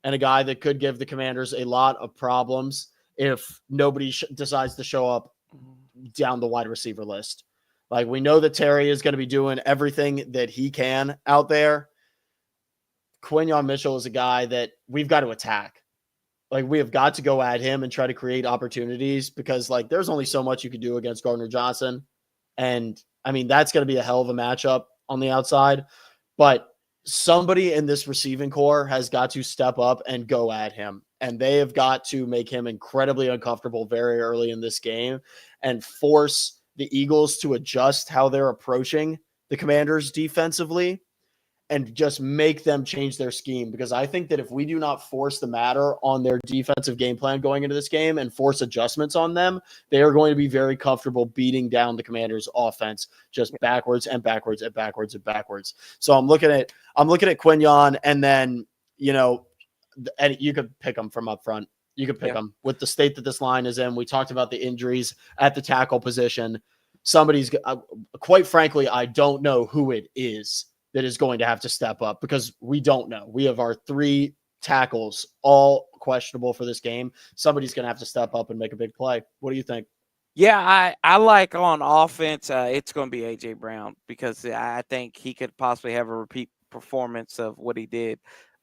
and a guy that could give the Commanders a lot of problems if nobody decides to show up down the wide receiver list. Like, we know that Terry is going to be doing everything that he can out there. Quinyon Mitchell is a guy that we've got to attack. Like, we have got to go at him and try to create opportunities because, like, there's only so much you can do against Gardner Johnson. And, I mean, that's going to be a hell of a matchup on the outside. But somebody in this receiving core has got to step up and go at him. And they have got to make him incredibly uncomfortable very early in this game and force the Eagles to adjust how they're approaching the Commanders defensively and just make them change their scheme. Because I think that if we do not force the matter on their defensive game plan going into this game and force adjustments on them, they are going to be very comfortable beating down the Commanders' offense just backwards and backwards and backwards and backwards. So I'm looking at Quinyon, and then, you know, and you could pick them from up front. You could pick them with the state that this line is in. We talked about the injuries at the tackle position. Somebody's, quite frankly, I don't know who it is that is going to have to step up because we don't know. We have our 3 tackles all questionable for this game. Somebody's going to have to step up and make a big play. What do you think? Yeah, I like on offense, it's going to be A.J. Brown because I think he could possibly have a repeat performance of what he did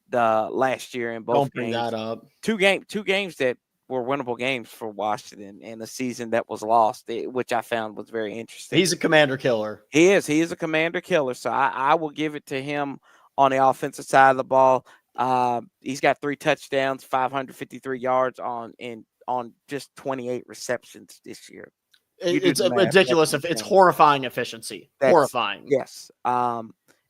the last year in both Don't bring games. that up. Two games that were winnable games for Washington and a season that was lost, which I found was very interesting. He's a commander killer. He is a commander killer. So I will give it to him on the offensive side of the ball. He's got 3 touchdowns, 553 yards on just 28 receptions this year. It's ridiculous. It's horrifying efficiency. Horrifying. Yes.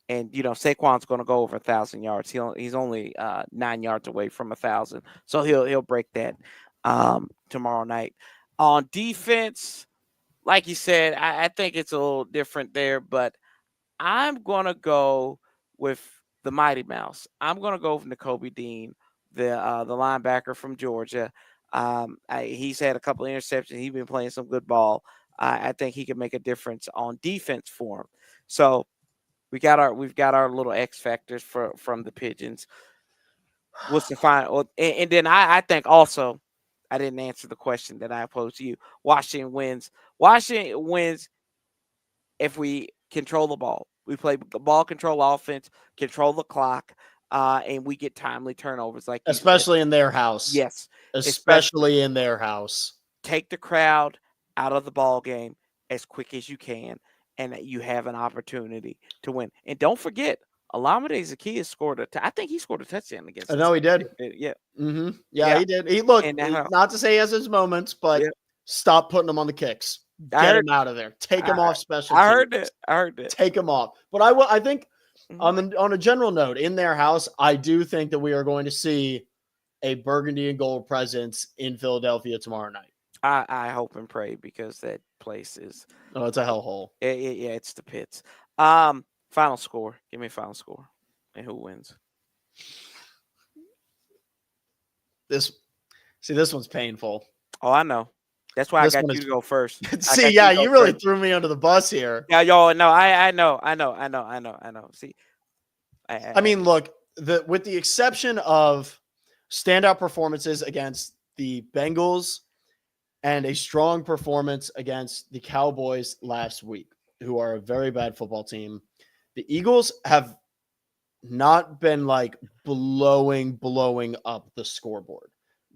And, you know, Saquon's going to go over 1,000 yards. He's only 9 yards away from 1,000. So he'll break that tomorrow night. On defense, like you said, I think it's a little different there, but I'm going to go with the Mighty Mouse. I'm going to go with Nakobe Dean, the linebacker from Georgia. He's had a couple of interceptions. He's been playing some good ball. I think he can make a difference on defense for him. So we've got our little X factors from the Pigeons. What's the final? And then I think also, I didn't answer the question that I posed to you. Washington wins. Washington wins if we control the ball. We play ball control offense, control the clock, and we get timely turnovers. Like especially in their house. Yes. Especially in their house. Take the crowd out of the ball game as quick as you can, and you have an opportunity to win. And don't forget, Olamide Zaccheaus scored I think he scored a touchdown against us. No, he did. Yeah. Mm-hmm. Yeah, he did. He looked, not to say he has his moments, but stop putting him on the kicks. Get him out of there. Take him off special teams. I heard it. Take him off. But I think on a general note, in their house, I do think that we are going to see a burgundy and gold presence in Philadelphia tomorrow night. I hope and pray because that place is it's a hellhole. Yeah, it's the pits. Final score. Give me a final score. And who wins? This one's painful. Oh, I know. That's why I got you to go first. See, you really threw me under the bus here. Yeah, yo, no, I know. See, I mean, look, with the exception of standout performances against the Bengals and a strong performance against the Cowboys last week, who are a very bad football team, the Eagles have not been like blowing up the scoreboard.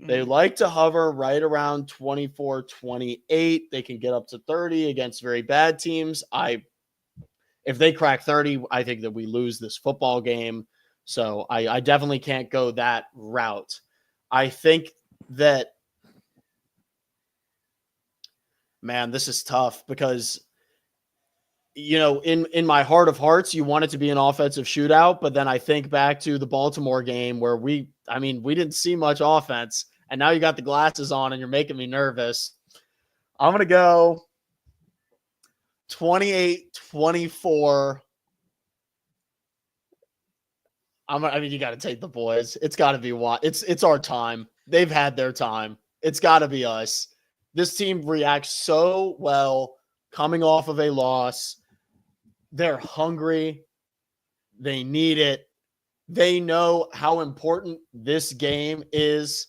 They like to hover right around 24, 28. They can get up to 30 against very bad teams. If they crack 30, I think that we lose this football game. So I definitely can't go that route. I think that, man, this is tough because, you know, in my heart of hearts, you want it to be an offensive shootout. But then I think back to the Baltimore game where we didn't see much offense. And now you got the glasses on and you're making me nervous. I'm going to go 28-24. You got to take the boys. It's got to be it's our time. They've had their time. It's got to be us. This team reacts so well coming off of a loss. They're hungry. They need it. They know how important this game is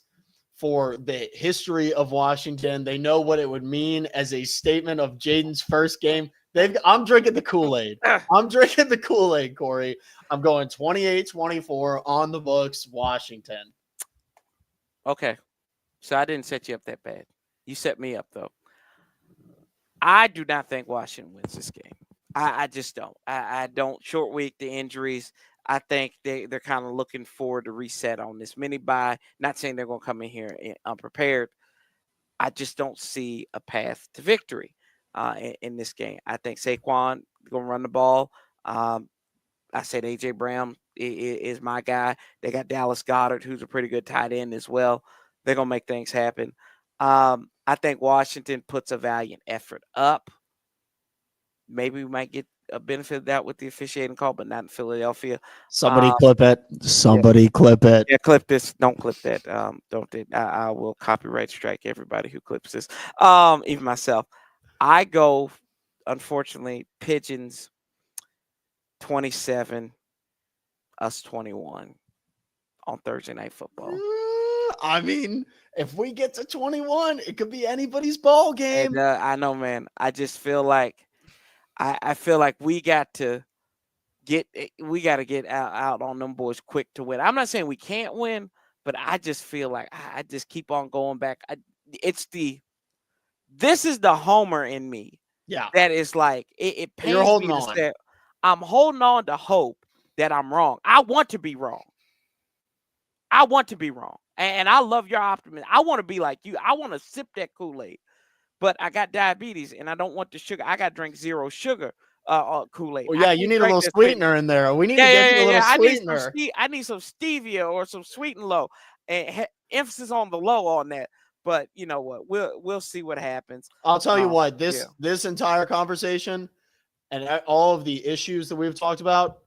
for the history of Washington. They know what it would mean as a statement of Jaden's first game. I'm drinking the Kool-Aid. I'm drinking the Kool-Aid, Corey. I'm going 28-24 on the books, Washington. Okay. So I didn't set you up that bad. You set me up, though. I do not think Washington wins this game. I just don't. I don't. Short week, the injuries. I think they're kind of looking forward to reset on this mini bye. Not saying they're going to come in here unprepared. I just don't see a path to victory in this game. I think Saquon going to run the ball. I said A.J. Brown is my guy. They got Dallas Goedert, who's a pretty good tight end as well. They're going to make things happen. I think Washington puts a valiant effort up. Maybe we might get a benefit of that with the officiating call, but not in Philadelphia. Somebody clip it. Somebody clip it. Yeah, clip this. Don't clip that. Don't. I will copyright strike everybody who clips this. Even myself. I go, unfortunately, Pigeons 27, us 21 on Thursday Night Football. I mean, if we get to 21, it could be anybody's ball game. And, I know, man. I just feel like I feel like we got to get out on them boys quick to win. I'm not saying we can't win, but I just feel like I just keep on going back. This is the homer in me. Yeah. That is like it pains You're holding me to on. say I'm holding on to hope that I'm wrong. I want to be wrong. I want to be wrong. And I love your optimism. I want to be like you. I want to sip that Kool-Aid. But I got diabetes and I don't want the sugar. I got to drink zero sugar Kool-Aid. Well, yeah, you need a little sweetener in there. We need to get you a little sweetener. I need some stevia or some sweet and low. And emphasis on the low on that. But you know what? We'll see what happens. I'll tell you what, this entire conversation and all of the issues that we've talked about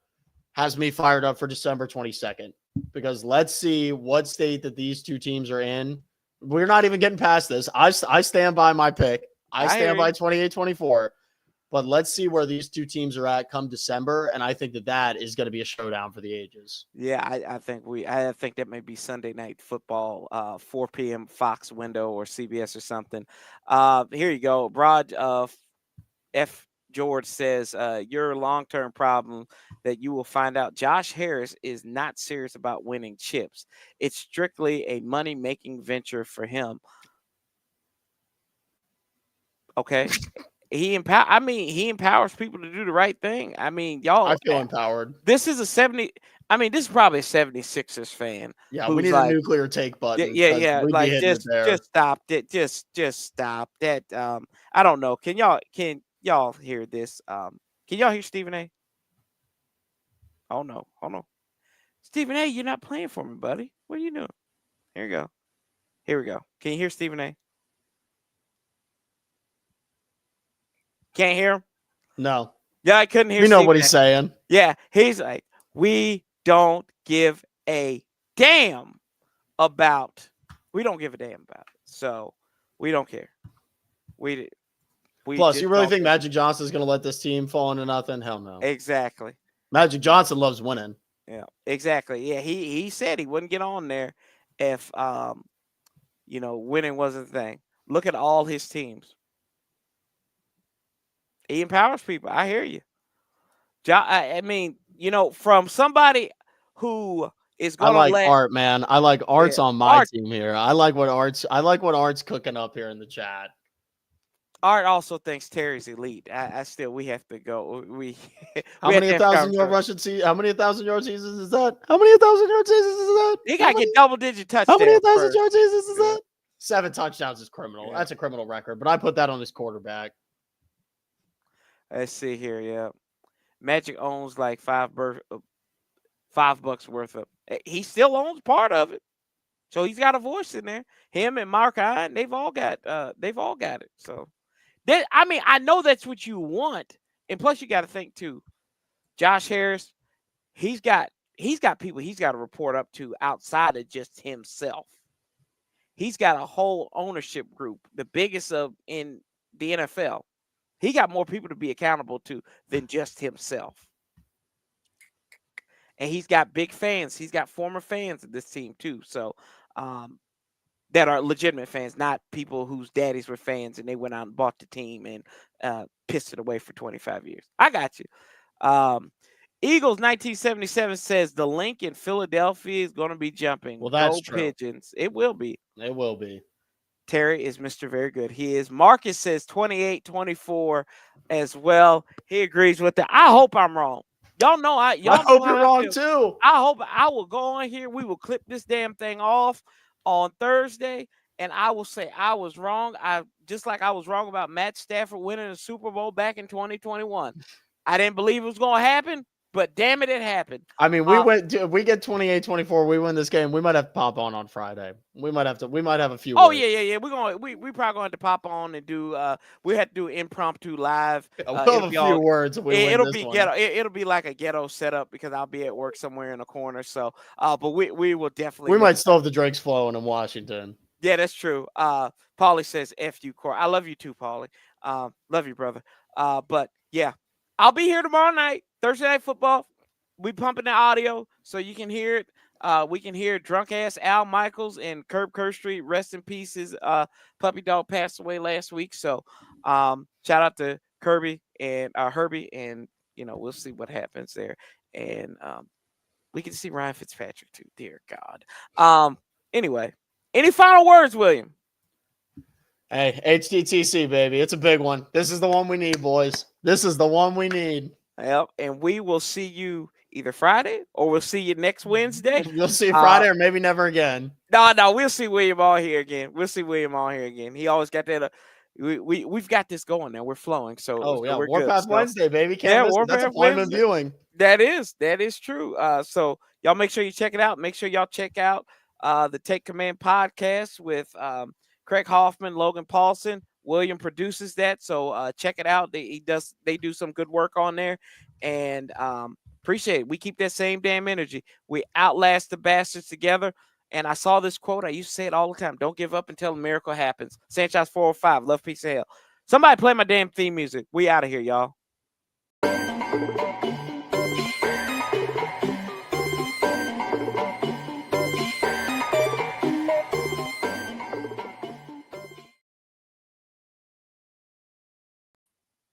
has me fired up for December 22nd. Because let's see what state that these two teams are in. We're not even getting past this. I stand by my pick. I stand by 28-24. But let's see where these two teams are at come December, and I think that is going to be a showdown for the ages. Yeah, I think that may be Sunday Night Football, 4 p.m. Fox window or CBS or something. Here you go, Broad. F. George says your long-term problem that you will find out Josh Harris is not serious about winning chips. It's strictly a money-making venture for him. Okay. He empowers people to do the right thing. I mean, y'all. I feel empowered. This is a 70. I mean, this is probably a 76ers fan. Yeah, we need a nuclear take button. Yeah. Like just stop it. Just stop that. I don't know. Can y'all hear this? Can y'all hear Stephen A? Oh no, hold on. Stephen A, you're not playing for me, buddy. What are you doing? Here we go. Can you hear Stephen A? Can't hear him? No. Yeah, I couldn't hear You know Stephen what he's saying. Yeah, he's like, we don't give a damn about it. So we don't care. We Plus, you really think Magic Johnson's going to let this team fall into nothing? Hell no. Exactly. Magic Johnson loves winning. Yeah, exactly. Yeah, he said he wouldn't get on there if winning wasn't a thing. Look at all his teams. He empowers people. I hear you. I mean, from somebody who is going to let Art, man. I like Art's on my team here. I like what Art's cooking up here in the chat. Art also thinks Terry's elite. We have to go. How many 1,000-yard Russian seasons? How many 1,000-yard seasons is that? How many 1,000-yard seasons is that? He got to get double-digit touchdowns. How many 1,000-yard seasons is that? 7 touchdowns is criminal. Yeah. That's a criminal record, but I put that on his quarterback. Let's see here. Yeah, Magic owns like $5 worth of. He still owns part of it, so he's got a voice in there. Him and Mark Hine, they've all got it. So, I know that's what you want, and plus you got to think too. Josh Harris, he's got people he's got to report up to outside of just himself. He's got a whole ownership group, the biggest in the NFL. He got more people to be accountable to than just himself. And he's got big fans. He's got former fans of this team too. So that are legitimate fans, not people whose daddies were fans and they went out and bought the team and pissed it away for 25 years. I got you. Eagles 1977 says the link in Philadelphia is going to be jumping. Well, that's Go true. Pigeons. It will be. It will be. Terry is Mr. Very Good. He is. Marcus says 28-24 as well. He agrees with that. I hope I'm wrong. Y'all know I hope you're wrong too. I hope I will go on here. We will clip this damn thing off on Thursday, and I will say I was wrong. Just like I was wrong about Matt Stafford winning the Super Bowl back in 2021. I didn't believe it was going to happen, but damn it, it happened. I mean, if we get 28-24, we win this game. We might have to pop on Friday. We might have a few. Oh words. yeah. We probably going to have to pop on and do. We had to do impromptu live. We'll have a few words. It'll be ghetto. It'll be like a ghetto setup because I'll be at work somewhere in a corner. So, but we will definitely. We might still have the drinks flowing in Washington. Yeah, that's true. Paulie says F you, Corey. I love you too, Paulie. Love you, brother. But yeah, I'll be here tomorrow night, Thursday Night Football. We pumping the audio so you can hear it. We can hear drunk ass Al Michaels and Curb Street. Rest in peace. His puppy dog passed away last week. So shout out to Herbie, and we'll see what happens there. And we can see Ryan Fitzpatrick too. Dear God. Anyway, any final words, William? Hey, HTTC, baby. It's a big one. This is the one we need, boys. This is the one we need. Yep. And we will see you either Friday or we'll see you next Wednesday. You'll see Friday or maybe never again. No, we'll see William all here again. He always got that. We've got this going now. We're flowing. So we're Warpath good. Wednesday, baby. That's appointment viewing. That is true. So y'all make sure you check it out. Make sure y'all check out the Take Command podcast with Craig Hoffman, Logan Paulson. William produces that, so check it out. They do some good work on there, and appreciate it. We keep that same damn energy. We outlast the bastards together. And I saw this quote. I used to say it all the time. Don't give up until a miracle happens. Sanchez 405. Love, peace, and hell. Somebody play my damn theme music. We out of here, y'all.